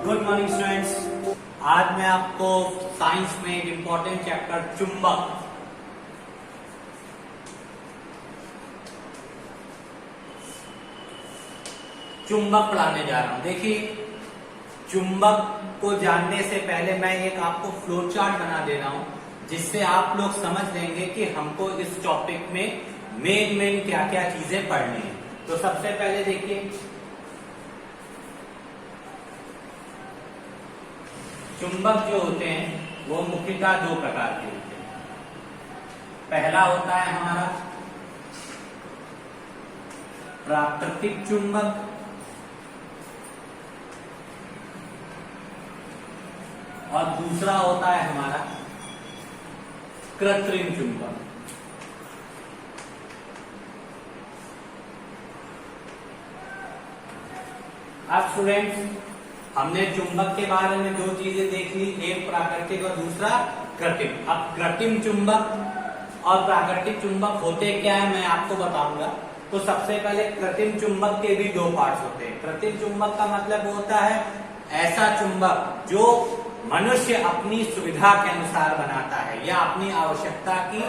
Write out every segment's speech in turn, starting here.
Good morning students. आज मैं आपको साइंस में एक इंपॉर्टेंट चैप्टर चुंबक पढ़ाने जा रहा हूं। देखिए, चुंबक को जानने से पहले मैं एक आपको फ्लो चार्ट बना दे रहा हूं, जिससे आप लोग समझ लेंगे कि हमको इस टॉपिक में मेन क्या क्या चीजें पढ़नी है। तो सबसे पहले देखिए, चुंबक जो होते हैं वो मुख्यतः दो प्रकार के होते हैं। पहला होता है हमारा प्राकृतिक चुंबक और दूसरा होता है हमारा कृत्रिम चुंबक। अब स्टूडेंट्स, हमने चुंबक के बारे में दो चीजें देख ली, एक प्राकृतिक और दूसरा कृत्रिम। अब कृत्रिम चुंबक और प्राकृतिक चुंबक होते क्या है मैं आपको बताऊंगा। तो सबसे पहले कृत्रिम चुंबक के भी दो पार्ट्स होते हैं। कृत्रिम चुंबक का मतलब होता है ऐसा चुंबक जो मनुष्य अपनी सुविधा के अनुसार बनाता है या अपनी आवश्यकता की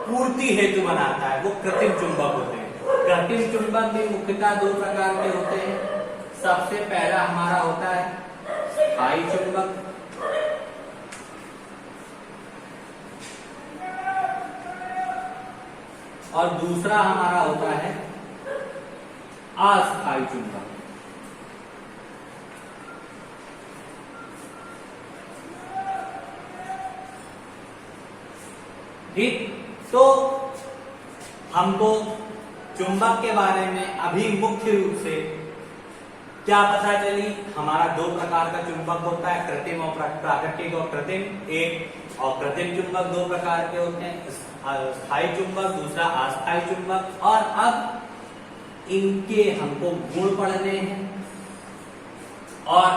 पूर्ति हेतु बनाता है, वो कृत्रिम चुंबक होते हैं। कृत्रिम चुंबक भी मुख्यतः दो प्रकार के होते हैं। सबसे पहला हमारा होता है स्थायी चुंबक और दूसरा हमारा होता है अस्थायी चुंबक। ठीक, तो हमको चुंबक के बारे में अभी मुख्य रूप से क्या पता चली, हमारा दो प्रकार का चुंबक होता है, कृत्रिम और प्राकृतिक और कृत्रिम। एक और कृत्रिम चुंबक दो प्रकार के होते हैं, स्थायी चुंबक, दूसरा अस्थायी चुंबक। और अब इनके हमको गुण पढ़ने हैं और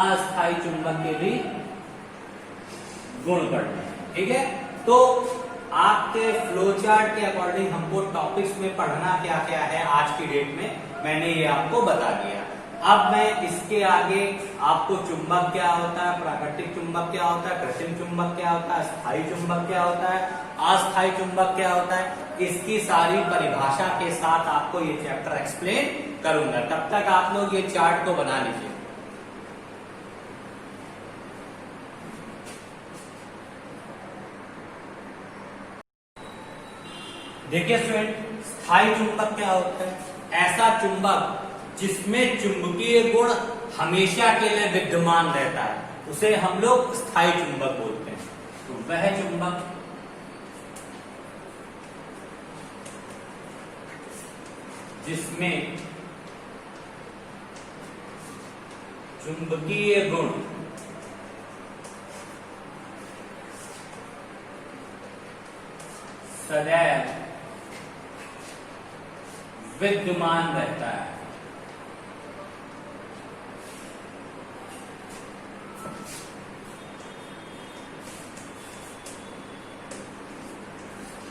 अस्थायी चुंबक के भी गुण पढ़ने हैं। ठीक है, तो आपके फ्लो चार्ट के अकॉर्डिंग हमको टॉपिक्स में पढ़ना क्या क्या है आज की डेट में, मैंने ये आपको बता दिया। अब मैं इसके आगे आपको चुंबक क्या होता है, प्राकृतिक चुंबक क्या होता है, कृत्रिम चुंबक क्या होता है, स्थायी चुंबक क्या होता है, अस्थायी चुंबक क्या होता है, इसकी सारी परिभाषा के साथ आपको ये चैप्टर एक्सप्लेन करूंगा। तब तक आप लोग ये चार्ट को बना लीजिए। देखिए स्टूडेंट, स्थायी चुंबक क्या होता है? ऐसा चुंबक जिसमें चुंबकीय गुण हमेशा के लिए विद्यमान रहता है, उसे हम लोग स्थायी चुंबक बोलते हैं। तो वह चुंबक जिसमें चुंबकीय गुण सदैव विद्यमान रहता है,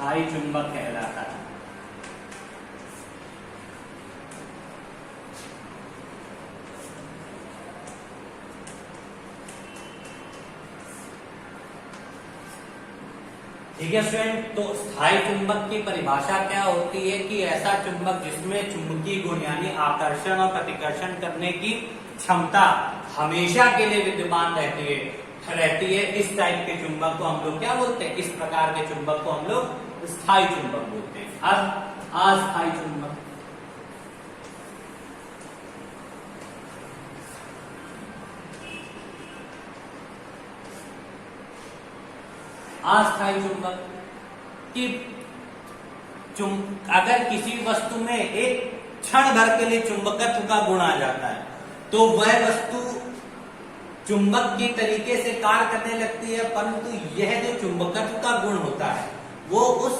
स्थायी चुंबक कहलाता है। ठीक है स्टूडेंट, तो स्थायी चुंबक की परिभाषा क्या होती है कि ऐसा चुंबक जिसमें चुंबकीय गुण यानी आकर्षण और प्रतिकर्षण करने की क्षमता हमेशा के लिए विद्यमान रहती है। इस टाइप के चुंबक को हम लोग क्या बोलते हैं? इस प्रकार के चुंबक को हम लोग स्थायी चुंबक बोलते हैं। अब अस्थायी चुंबक, अस्थायी चुंबक कि अगर किसी वस्तु में एक क्षण भर के लिए चुंबकत्व का गुण आ जाता है तो वह वस्तु चुंबक की तरीके से कार्य करने लगती है, परंतु यह जो चुंबकत्व का गुण होता है वो उस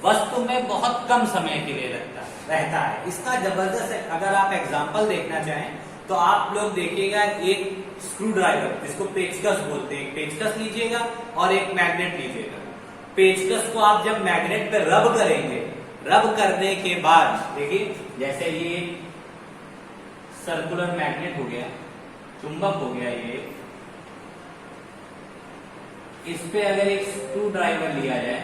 वस्तु में बहुत कम समय के लिए रहता है। इसका जबरदस्त है। अगर आप एग्जांपल देखना चाहें तो आप लोग देखिएगा, एक स्क्रू ड्राइवर जिसको पेचकस बोलते हैं, पेचकस लीजिएगा और एक मैग्नेट लीजिएगा। पेचकस को आप जब मैग्नेट पे रब करेंगे, रब करने के बाद देखिए, जैसे ये सर्कुलर मैग्नेट हो गया, चुंबक हो गया ये, इस पे अगर एक स्क्रू ड्राइवर लिया जाए,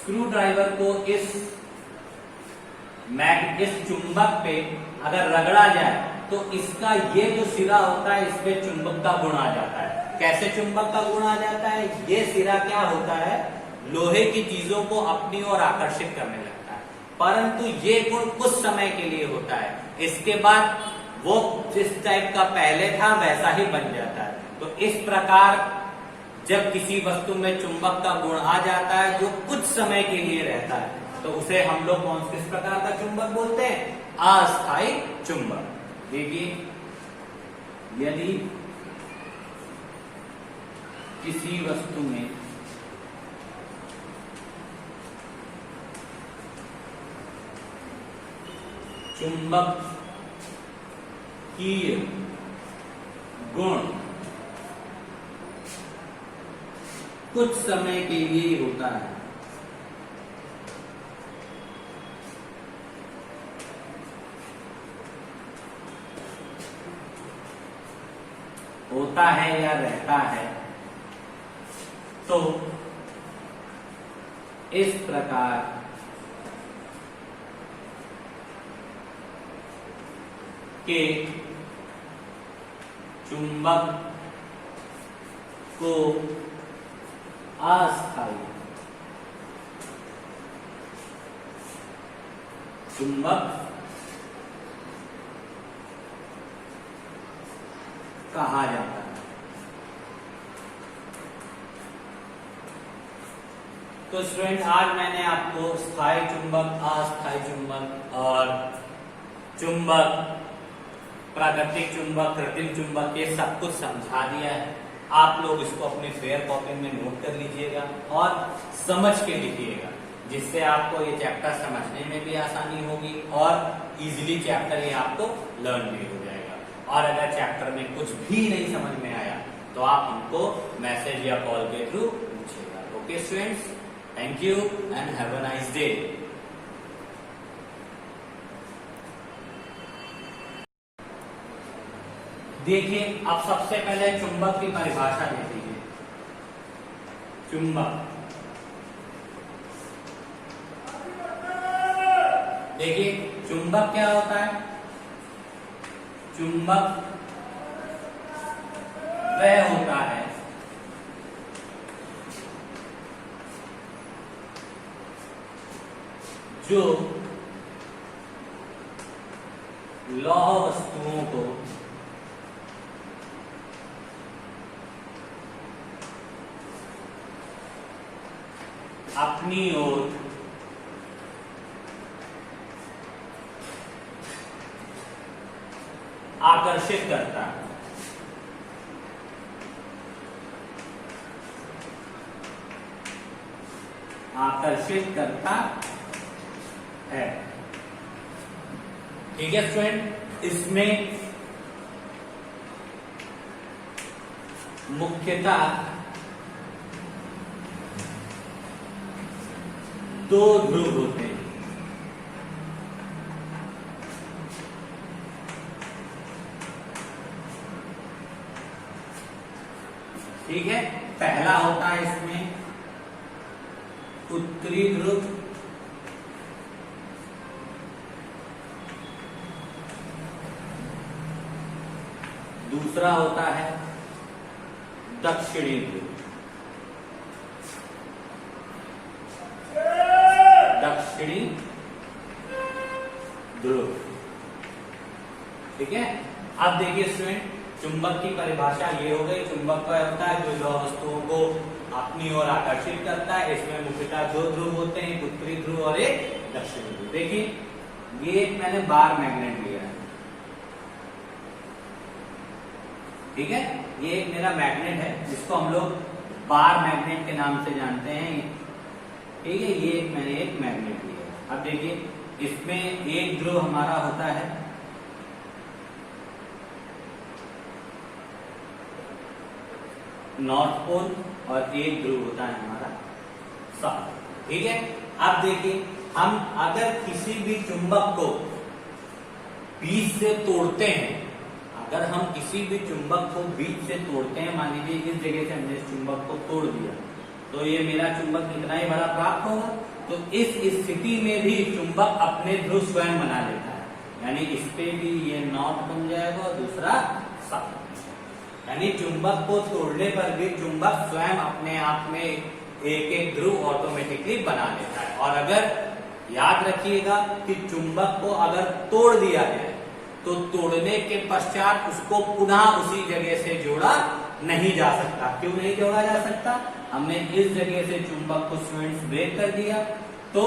स्क्रू ड्राइवर को इस चुंबक पे अगर रगड़ा जाए तो इसका ये जो सिरा होता है इस पे चुंबक का गुण आ जाता है। कैसे चुंबक का गुण आ जाता है? ये सिरा क्या होता है, लोहे की चीजों को अपनी ओर आकर्षित करने लगता है, परंतु ये गुण कुछ समय के लिए होता है, इसके बाद वो जिस टाइप का पहले था वैसा ही बन जाता है। तो इस प्रकार जब किसी वस्तु में चुंबक का गुण आ जाता है जो कुछ समय के लिए रहता है, तो उसे हम लोग किस प्रकार का चुंबक बोलते हैं? अस्थायी चुंबक। देखिए, यदि किसी वस्तु में चुंबकीय गुण कुछ समय के लिए ही होता है, होता है या रहता है, तो इस प्रकार के चुंबक को अस्थायी चुंबक कहा जाता है। तो स्टूडेंट, आज मैंने आपको स्थायी चुंबक, अस्थायी चुंबक और चुंबक, प्राकृतिक चुंबक, कृत्रिम चुंबक, ये सब कुछ समझा दिया है। आप लोग इसको अपनी फेयर कॉपी में नोट कर लीजिएगा और समझ के लिखिएगा, जिससे आपको ये चैप्टर समझने में भी आसानी होगी और इजीली चैप्टर ये आपको लर्न भी हो जाएगा। और अगर चैप्टर में कुछ भी नहीं समझ में आया तो आप हमको मैसेज या कॉल के थ्रू पूछिएगा। Okay students, thank you and have a nice day. देखिए, अब सबसे पहले चुंबक की परिभाषा देख लीजिए। चुंबक, देखिए चुंबक क्या होता है? चुंबक वह होता है जो लौह वस्तुओं को अपनी ओर आकर्षित करता है। आकर्षित करता है। ठीक है स्टूडेंट, इसमें मुख्यतः दो ध्रुव होते हैं। ठीक है, पहला होता है इसमें उत्तरी ध्रुव, दूसरा होता है दक्षिणी ध्रुव। दक्षिणी ध्रुव। ठीक है, अब देखिए स्टूडेंट, चुंबक की परिभाषा ये हो गई। चुंबक क्या होता है? जो लौह वस्तुओं को अपनी ओर आकर्षित करता है। इसमें मुख्यतः दो ध्रुव होते हैं, एक उत्तरी ध्रुव और एक दक्षिणी ध्रुव। देखिए, ये एक मैंने बार मैग्नेट लिया है। ठीक है, ये एक मेरा मैग्नेट है जिसको हम लोग बार मैग्नेट के नाम से जानते हैं। ठीक है, ये मैंने एक मैग्नेट लिया है। अब देखिए, इसमें एक ध्रुव हमारा होता है नॉर्थ पोल और एक ध्रुव होता है हमारा साउथ। ठीक है। अब देखिए, हम अगर किसी भी चुंबक को बीच से तोड़ते हैं, अगर हम किसी भी चुंबक को बीच से तोड़ते हैं, मान लीजिए इस जगह से हमने इस चुंबक को तोड़ दिया, तो ये मेरा चुंबक इतना ही बड़ा प्राप्त होगा। तो इस स्थिति में भी चुंबक अपने ध्रुव स्वयं बना लेता है, यानी इस पे भी ये नॉट बन जाएगा और दूसरा साउथ, यानी चुंबक को तोड़ने पर भी चुंबक स्वयं अपने आप में एक एक ध्रुव ऑटोमेटिकली बना लेता है। और अगर याद रखिएगा कि चुंबक को अगर तोड़ दिया जाए तो तोड़ने के पश्चात उसको पुनः उसी जगह से जोड़ा नहीं जा सकता। क्यों नहीं जोड़ा जा सकता? हमने इस जगह से चुंबक को स्टूडेंट्स ब्रेक कर दिया, तो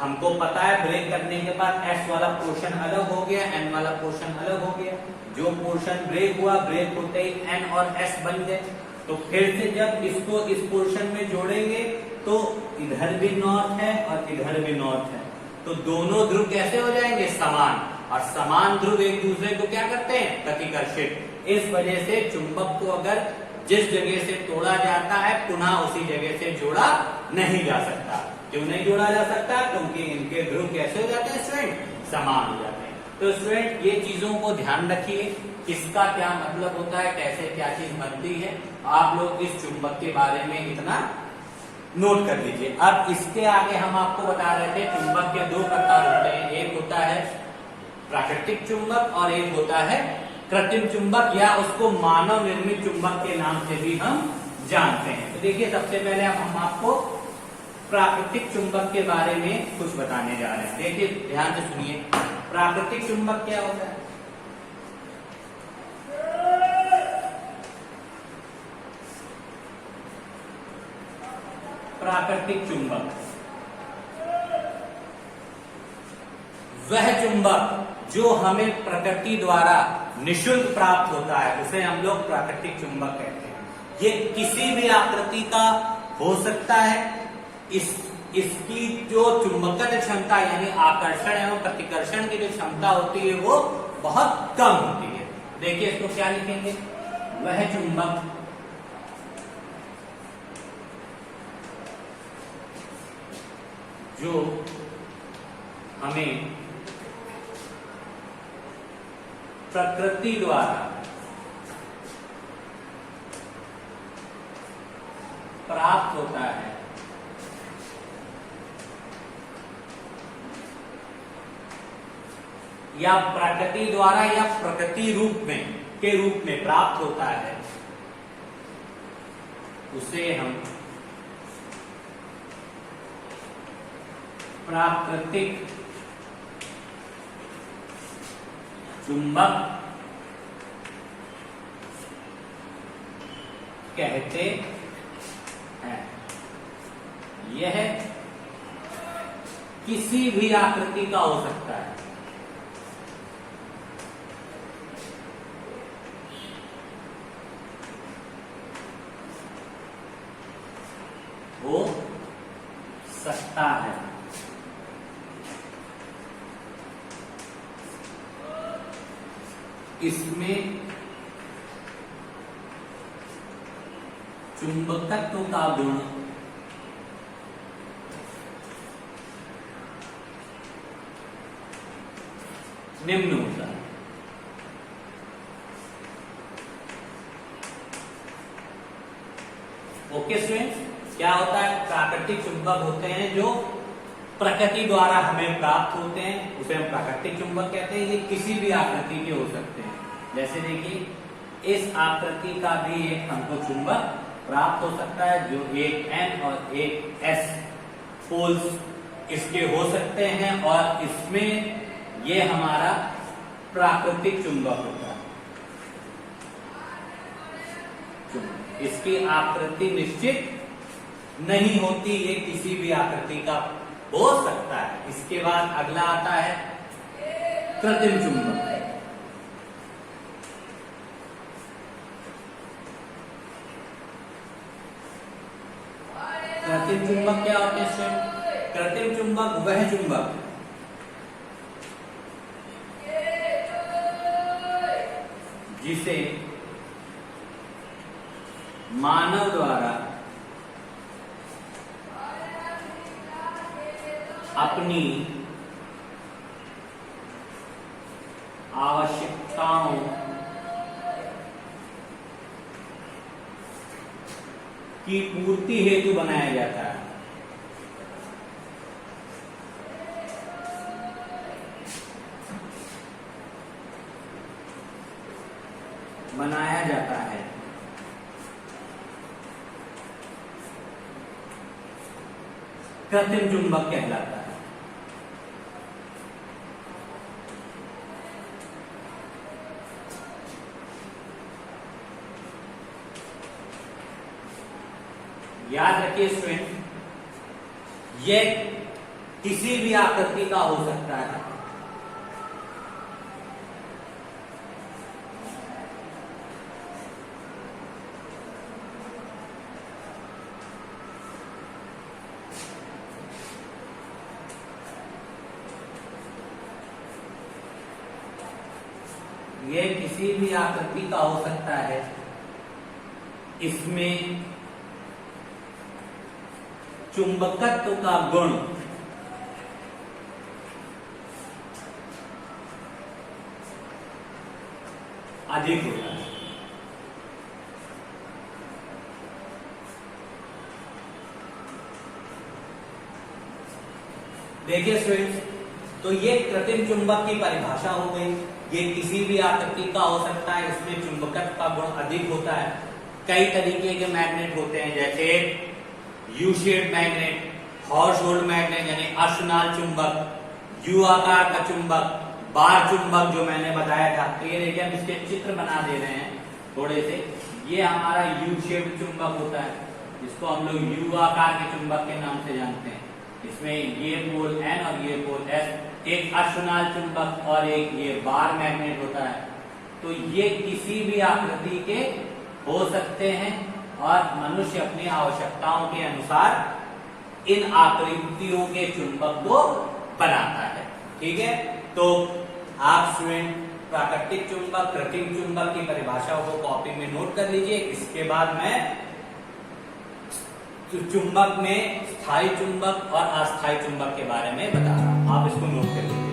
हमको पता है ब्रेक करने के बाद S वाला पोर्शन अलग हो गया, N वाला पोर्शन अलग हो गया। जो पोर्शन ब्रेक हुआ, ब्रेक होते ही N और S बन गए। तो फिर से जब इसको इस पोर्शन में जोड़ेंगे तो इधर भी नॉर्थ है और इधर भी नॉर्थ है, तो दोनों ध्रुव कैसे हो जाएंगे? समान। और समान ध्रुव एक दूसरे को क्या करते हैं? प्रतिकर्षित। इस वजह से चुंबक को अगर जिस जगह से तोड़ा जाता है पुनः उसी जगह से जोड़ा नहीं जा सकता। क्यों नहीं जोड़ा जा सकता? क्योंकि इनके ध्रुव कैसे हो जाते हैं स्टूडेंट? समान हो जाते हैं। तो स्टूडेंट ये चीजों को ध्यान रखिए, किसका क्या मतलब होता है, कैसे क्या चीज बनती है। आप लोग इस चुंबक के बारे में इतना नोट कर लीजिए। अब इसके आगे हम आपको बता रहे थे चुंबक के दो प्रकार होते हैं, एक होता है प्राकृतिक चुंबक और एक होता है कृत्रिम चुंबक, या उसको मानव निर्मित चुंबक के नाम से भी हम जानते हैं। तो देखिए, सबसे पहले हम आपको प्राकृतिक चुंबक के बारे में कुछ बताने जा रहे हैं। देखिए ध्यान से सुनिए, प्राकृतिक चुंबक क्या होता है? प्राकृतिक चुंबक वह चुंबक जो हमें प्रकृति द्वारा निःशुल्क प्राप्त होता है, उसे हम लोग प्राकृतिक चुंबक कहते हैं। ये किसी भी आकृति का हो सकता है। इसकी जो चुंबकत्व क्षमता यानी आकर्षण एवं प्रतिकर्षण की जो क्षमता होती है वो बहुत कम होती है। देखिए इसको क्या लिखेंगे? वह चुंबक जो हमें प्रकृति द्वारा प्राप्त होता है, या प्रकृति द्वारा या प्रकृति रूप में प्राप्त होता है, उसे हम प्राकृतिक चुंबक कहते हैं। यह किसी भी आकृति का हो सकता है। हो सकता है। इसमें चुंबकत्व का गुण निम्न होता है। ओके स्टूडेंट्स, क्या होता है? प्राकृतिक चुंबक होते हैं जो प्रकृति द्वारा हमें प्राप्त होते हैं, उसे हम प्राकृतिक चुंबक कहते हैं। ये किसी भी आकृति के हो सकते हैं। जैसे देखिए, इस आकृति का भी एक हमको चुंबक प्राप्त हो सकता है, जो एक N और एक S पोल्स इसके हो सकते हैं, और इसमें ये हमारा प्राकृतिक चुंबक होता है। इसकी आकृति निश्चित नहीं होती, ये किसी भी आकृति का हो सकता है। इसके बाद अगला आता है कृत्रिम चुंबक। कृत्रिम चुंबक क्या होते हैं? कृत्रिम चुंबक वह चुंबक जिसे मानव द्वारा अपनी आवश्यकताओं की पूर्ति हेतु बनाया जाता है। बनाया जाता है। कृत्रिम चुंबक कहलाता है। याद रखिए स्टूडेंट, यह किसी भी आकृति का हो सकता है। यह किसी भी आकृति का हो सकता है। इसमें चुंबकत्व का गुण अधिक होता है। देखिए स्टूडेंट्स, तो ये कृत्रिम चुंबक की परिभाषा हो गई। ये किसी भी आकृति का हो सकता है, इसमें चुंबकत्व का गुण अधिक होता है। कई तरीके के मैग्नेट होते हैं, जैसे U shape magnet, horse hold magnet यानी अर्शनाल चुंबक, यू आकार का चुंबक, बार चुंबक जो मैंने बताया था। तो ये देखिए हम इसके चित्र बना दे रहे हैं थोड़े से। ये हमारा यू शेप चुंबक होता है, जिसको हम लोग यू आकार के चुंबक के नाम से जानते हैं। इसमें ये पोल N और ये पोल S, एक अर्शनाल चुंबक और एक ये बार मैग्नेट होता है। तो ये किसी भी आकृति के हो सकते हैं और मनुष्य अपनी आवश्यकताओं के अनुसार इन आकृतियों के चुंबक को बनाता है। ठीक है, तो आप स्टूडेंट प्राकृतिक चुंबक, कृत्रिम चुंबक की परिभाषाओं को कॉपी में नोट कर लीजिए। इसके बाद मैं चुंबक में स्थायी चुंबक और अस्थायी चुंबक के बारे में बता रहा हूं, आप इसको नोट कर लीजिए।